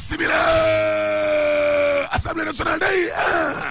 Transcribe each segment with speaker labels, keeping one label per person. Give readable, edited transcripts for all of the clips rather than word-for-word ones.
Speaker 1: bismillah assemblée nationale day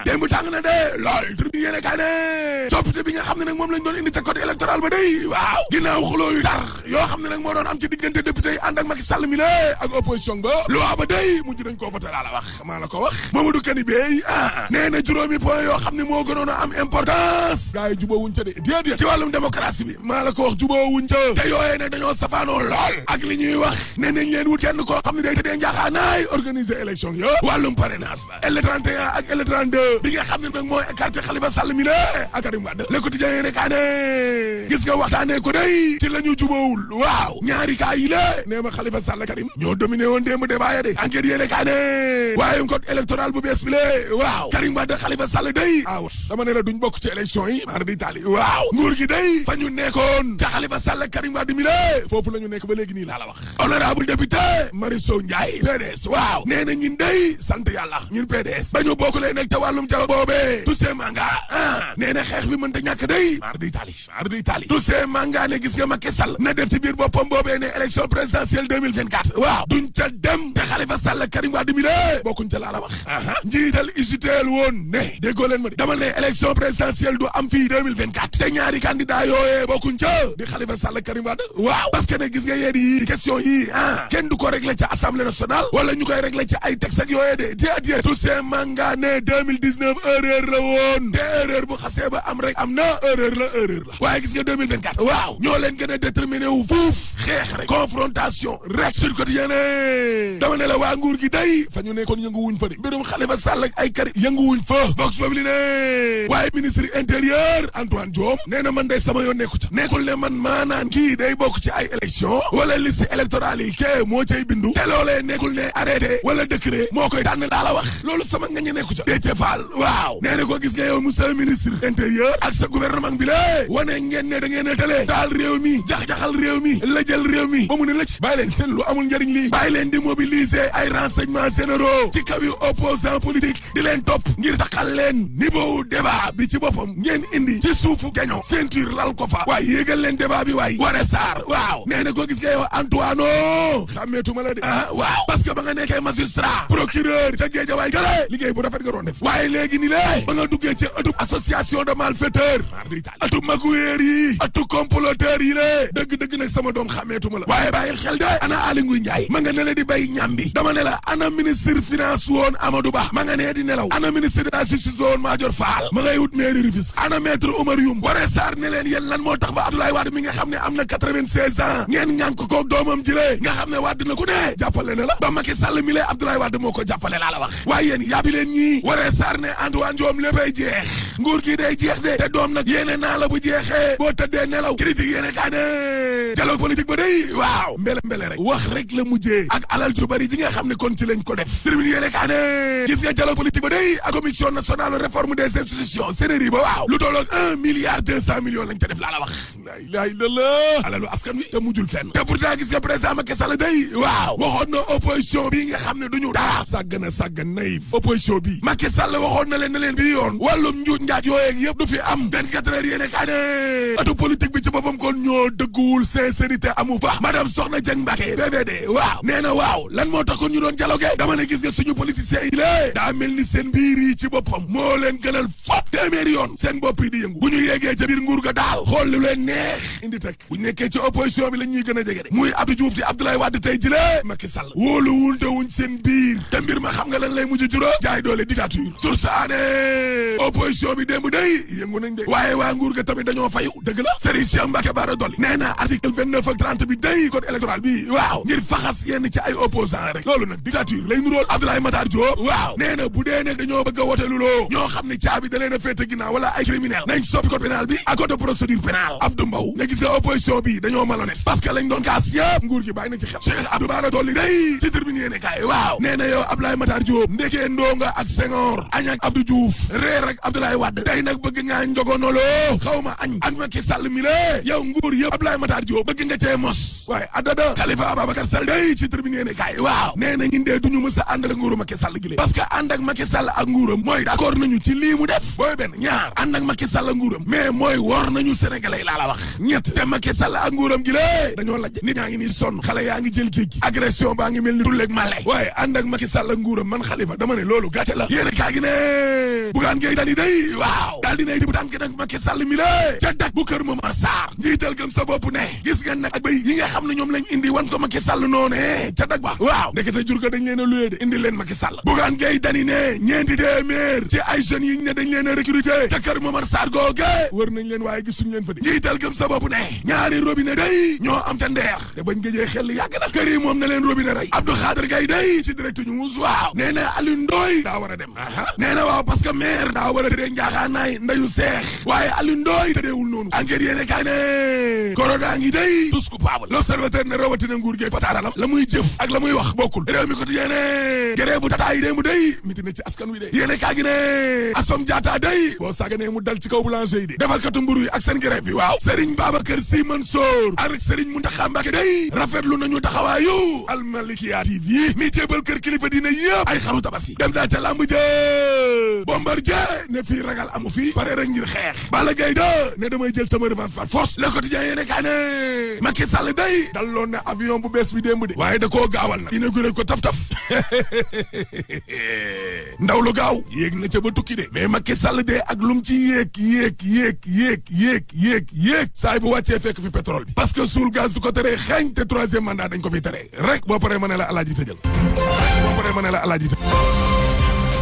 Speaker 1: démb tàng na de lool tribune yéene kaay ne coppite bi nga xam ne nag moom lañ doon indi ca code électoral ba day waaw ginnaaw xuloo yu tar yoo xam ne nag moo doon am ci diggante député yi ànd ak Macky Sall mi la ak opposition ba loi ba day mujj dañ koo voté laa la wax maa la ko wax Mamadou Kani Bey nee na juróomi point yoo xam ne moo gënoon a am importance gars yi jubóo wuñ ca de déedéet ci wàllum démocratie bi maa la ko wax jubóo wuñ ca te yooyee nag dañoo safaanoo lool ak li ñuy wax ne nañ leen wut kenn koo xam ne day tëddee njaaxaanaay organiser élection yo wàllum parrainage ba L31 ak L32 bi nga xam ne nag mooy écarté Khalifa Sall mi la ak Karim Wade Le Quotidien yéene kaa ne gis nga waxtaanee ko day ci la ñu jubóowul waaw ñaari kaa yi la nee ma Khalifa Sall Karim ñoo dominé woon démb débat ya de enquête yéene kaa ne waaye code électoral bu bees bi la waaw Karim Wade Khalifa Sall day dama ne la duñ bokk ci élection yi maa di tali waaw nguur gi day fa ñu nekkoon ca Khalifa Sall Karim Wade mi la foofu la ñu nekk ba léegi nii laa la wax honorable député Marie Sow Ndiaye PDS waaw nee na ñun day sant yàlla ñun PDS ba ñu bokkulee nekk ca wàllum jalo boobee Toussaint Manga nee na xeex bi mënta ñàkk day maar di tali Toussaint Manga ne gis nga Macky Sall na def ci biir boppam boobee ne élection présidentielle 2024 waaw duñ ca dem te Khalifa Sall Karim Wade mi la bokkuñ ca laa la wax njiital usiteel woon ne déggoo leen ma di dama ne élection présidentielle du am fii 2024 te ñaari candidat yooyee bokkuñ ca di Khalifa Sall Karim Wade waaw parce que ne gis nga yéen yi question yi kenn du ko régler ca assemblée nationale wala ñu koy régler ci ay texte ak yooyee de déedéet Toussaint Manga ne 2019 erreur la woon te erreur bu xasee ba am rek am na erreur la waaye gis nga 2024 waaw ñoo leen gën a déterminé wu fuuf xeex rek confrontation rek sur quotidien dama ne la waa nguur gi day fa ñu nekkoon yënguwuñ fa de mbirum Khalifa Sall ak ay kari yënguwuñ fa box boobu li ne waaye ministre intérieur Antoine Diome nee na man day sama yoon nekku ca nekkul ne man maanaan kii day bokk ci ay élection wala liste électorale yi kee moo cay bindu te loolee nekkul ne arrêté wala décret moo koy tànn daa la wax loolu sama nga ñu nekku ca Déthié Fall waaw nee na ko gis nga yow monsieur ministre intérieur ak sa gouvernement bi la wane ngeen ne da ngeen a tëlee daal réew mi jax-jaxal réew mi la jël réew mi ba mu ne lëcc bàyyi leen seen lu amul njëriñ lii bàyyi leen di mobiliser ay renseignements généraux ci kaw yu opposant politique di leen topp ngir taxal leen niveau débat bi ci boppam ngeen indi ci suufu gaño ceinture lal ko fa waaye yéegal leen débat bi waay Waré Sarr waaw nee na ko gis nga yow Antoine xàmmeetuma la de waaw parce que ba nga nekkee magistrat procureur ca Guédiawaye gale liggéey bu rafet nga doon def waaye léegi ni lée ba nga duggee ca ëttub association de malfaiteurs ëttub makouyeer yi ëttub comploteur yi lée dëgg-dëgg nag sama doom xàmmeetuma la waaye bàyyil xel de ana Aly Ngouille Ndiaye ma nga ne la di bay ñambi dama ne la ana ministre finance woon Amadou Ba ma nga nee di nelaw ana ministre de la justice woon Madior Fall ma ngay wut mairie Rufisque ana maître Oumar Youm Waré Sarr ne leen yéen lan moo tax ba Abdoulaye Wade mi nga xam ne am na 96 ans ngeen ngànk ko doomam jile nga xam ne Wade na ku ne jàppale na la ba Macky Sall mi lee Abdoulaye Wade moo ko jàppale laa la wax waaye yéen yàbbi leen ñii Waré Sarr ne Antoine Diome léppay jeex nguur gi day jeex de te doom nag yéene naa la bu jeexee boo tëddee nelaw critique yéene kaa ne dialogue politique ba day waaw mbele rek wax rek la mujjee ak alal ju bari ji nga xam ne kon ci lañ ko def tribune yéene kaa ne gis nga dialogue politique ba day ak commission nationale réforme des institutions CNRI ba waaw lu tolloog 1,2 milliard lañ ca def laa la wax la ilaha illallah alalu askan wi te mujjul fenn te pourtant gis nga président Macky Sall day waaw waxoon na opposition bi nga xam ne duñu dara sàggan naïf opposition bi Macky Sall waxoon na leen bi yoon wàllum njuuj njaaj yooyeeg yëpp du fi am 24 heures yéene kaa ne atu politique bi ci boppam kon ñoo dëgguwul sincérité amu fa madame Soxna Dieng Mbacké BBD waaw nee na waaw lan moo tax kon ñu doon dialogue dama ne gis nga suñu politiciens yi lée daa mel ni seen biir yi ci boppam moo leen gënal fop téeméeri yoon seen bopp yi di yëngu bu ñu yeggee ca biir nguur ga daal xool lu leen neex indi teg bu nekkee ci opposition bi la ñuy gën a jege de muy Abdou Diouf di Abdoulaye Wade tey jëlee Macky Sall wóoluwul te wuñ seen biir te mbir ma xam nga lan lay mujj jura jaay doole dictature source aane opposition bi démb day yëngu nañ de waaye waa nguur ga tamit dañoo fayu dëgg la Serigne Cheikh Mbacké Bara Dolly nee na article 29 ak 30 bi day code électoral bi waaw ngir faxas yenn ci ay opposants rek loolu nag dictature lay nuróol Abdoulaye Matar Diop waaw nee na bu dee nag dañoo bëgg a woteluloo ñoo xam ne caabi da leen a féete ginnaaw wala ay criminel nañ soppi code pénal bi ak code procédure pénale Abdou Mbow ne gis nga opposition bi dañoo malhonnête parce que lañ doon kaas yëpp nguur gi bàyyi na ci xel Cheikh Abdou Bara Dolly day ci tribune yéene kaay waaw nee na yow Abdoulaye Matar Diop ndekee ndoo nga ak Senghor añ ak Abdou Diouf reer ak Abdoulaye Wade tey nag bëgg ngaa njogonoloo xaw ma añ ak Macky Sall mi lée yow nguur yëpp Abdoulaye Matar Diop bëgg nga cee mos waaye addada Khalifa Ababacar Sall day ci tribune yéene kaay waaw nee na ñun dee duñu mës a ànd ak nguuru Macky Sall gi lée parce que ànd ak Macky Sall ak nguuram mooy d'accord nañu ci lii mu def booy benn ñaar ànd ak Macky Sall ak nguuram mais mooy wor nañu sénégalais laa la wax ñett te Macky Sall ak nguuram gi lée dañoo lajj nit ñaa ngi nii sonn xale yaa ngi jël géej gi agression baa ngi mel ni tulleeg male waaye ànd ak Macky Sall ak nguuram man Khalifa dama ne loolu gàcce la yéene kaa gi ne Bougane Gueye Dany day waaw daal dinay dibu tànk nag Macky Sall mi lée ca dak bu Kër Momar Sarr njiital gëm sa bopp ne gis ngeen nag ak bay yi nga xam ne ñoom lañ indi wan ko Macky Sall noone ca dak ba waaw ndekete jur ko dañ leen a luyee de indi leen Macky Sall Bougane Gueye Dany ne ñeenti téeméer ci ay jeunes yi ne dañ leen a recruter ca Kër Momar Sarr googe wër nañ leen waaye gisuñ leen fa di njiital gëm sa bopp ne ñaari robinet day ñoo am ca ndeer te bañ gëjee xel yàgg na kër yi moom na leen robinet rey Abdou Khader Gaye day ci direct news waaw nee na Alioune Ndoye daa war a dem nee na waaw parce que maire daa war a tëddee njaaxaanaay ndayu seex waaye Alioune Ndoye tëddeewul noonu enquête yéene kaay ne korodaa ngi day tous coupable l'observateur ne rawatina nguur gi pataaralam la muy jëf ak la muy wax bokkul réew mi quotidien ne géree bu tataay dee mu day miti na ci askan wi de yéene kaa gi ne Assome Diatta day boo saaganee mu dal ci kaw boulanger yi de defarkatu mburu yi ak seen grève bi waaw Serigne Babacar Sy Mansour ak Serigne Mountakha Mbacké day rafetlu nañu taxawaayu Al Malikia TV mi jébbal kër kilifa diine yëpp ay xaru tabaski dem daa ca lamb jë Bombardier ne fii ragal amu fii pare rek ngir xeex Balla Gaye da ne damay jël sama revanche par force le quotidien yéene kaa ne Macky Sall day daloon na avion bu bees bi démb de waaye da koo gaawal na inauguré ko taf-taf ndaw lu gaaw yéeg na ca ba tukki de mais Macky Sall de ak lum ci yéeg saay bu wàccee fekk fi pétrole bi parce que suul gaz du ko tere xeeñ te troisième mandat dañ ko fi tere rek boo paree ma ne la alaaji tëjal boo paree ma ne la alaaji tëjal